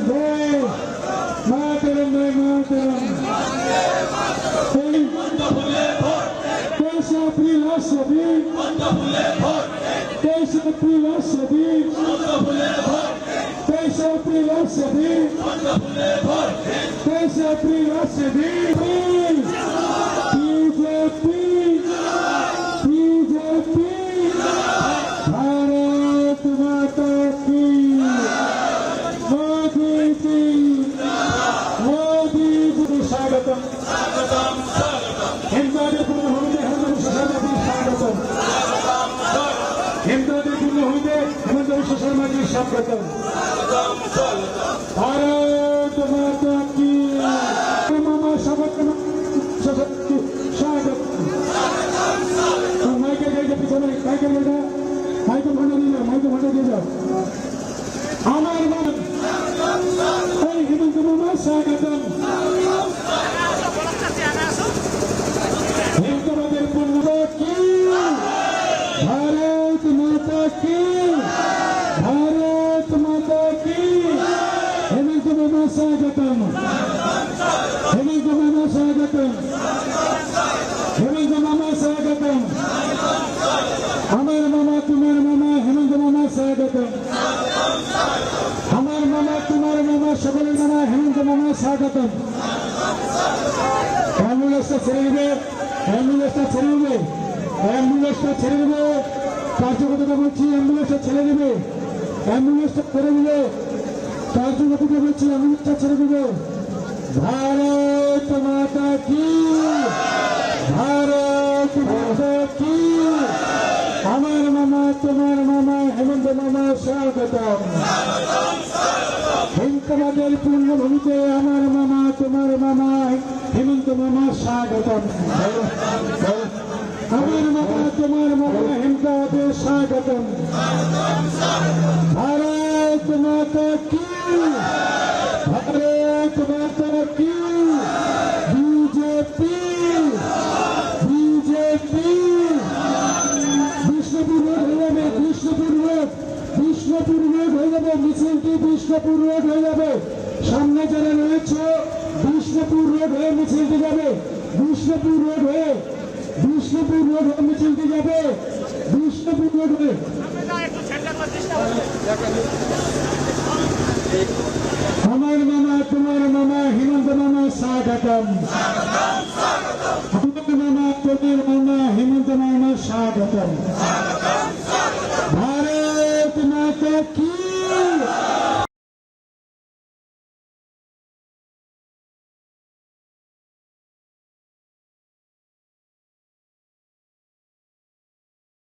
जय मातरम जय मातरम। 23 এপ্রিল আসবে, 23 এপ্রিল আসবে, 23 এপ্রিল আসবে, 23 এপ্রিল আসবে। বিজেপি বিজেপি भारत माता की। मोदी जी मोदी जी स्वागतम हिंदुদের পূর্ণভূমিতে হেমন্ত বিশ্ব শর্মাজির স্বাগতম। হিন্দুদের পূর্ণভূমিতে হেমন্ত বিশ্ব শর্মাজির স্বাগতম। भारत माता की मामा स्वागतम स्वागत। माइके जाइए पीछे माइके जाइए माइके भांडा দিয়ে যাও মাইকে ভান্ডা দিয়ে যাও। আমার মান এই হিমন্ত মামা স্বাগতম। হিন্দুদের পূর্ণতা কি ভারত মাতা কি भारत माता की। हेमंत मामा स्वागतम हेमंत मामा स्वागतम हेमंत मामा स्वागतम। আমার মামা তোমার মামা হেমন্ত মামা স্বাগতম। আমার মামা তোমার মামা সকলের মামা হেমন্ত মামা স্বাগতম। অ্যাম্বুলেন্সটা ছেড়ে দেবে অ্যাম্বুলেন্সটা ছেড়ে দেবে অ্যাম্বুলেন্সটা ছেড়ে দেবে। কার্যকর্তাকে বলছি অ্যাম্বুলেন্সটা ছেড়ে দেবে অ্যাম্বুলেন্সটা ছেড়ে দেবে। কার্যকর্তাকে বলছি অ্যাম্বুলেন্সটা ছেড়ে দেবে। भारत माता की भारत माता की। আমার মামা তোমার মামা হেমন্ত মামা স্বাগতম। হিন্দুদের পূর্ণভূমিতে আমার মামা তোমার মামা হেমন্ত মামা স্বাগতম। আমার মামা তোমার মামা হেমন্তদের স্বাগতম। भारत माता की भारत माता की। बीजेपी बीजेपी বিষ্ণুপুর রোড হয়ে যাবে বিষ্ণুপুর রোড হয়ে যাবে মিছিলটি বিষ্ণুপুর রোড হয়ে যাবে। সামনে যারা রয়েছে বিষ্ণুপুর রোড হয়ে মিছিলটি যাবে বিষ্ণুপুর রোড হয়ে মিছিলটি যাবে বিষ্ণুপুর রোড হয়ে। আমার মামা তোমার মামা হেমন্ত মামা স্বাগতম। আমার মামা তোমার মামা হেমন্ত মামা স্বাগতম।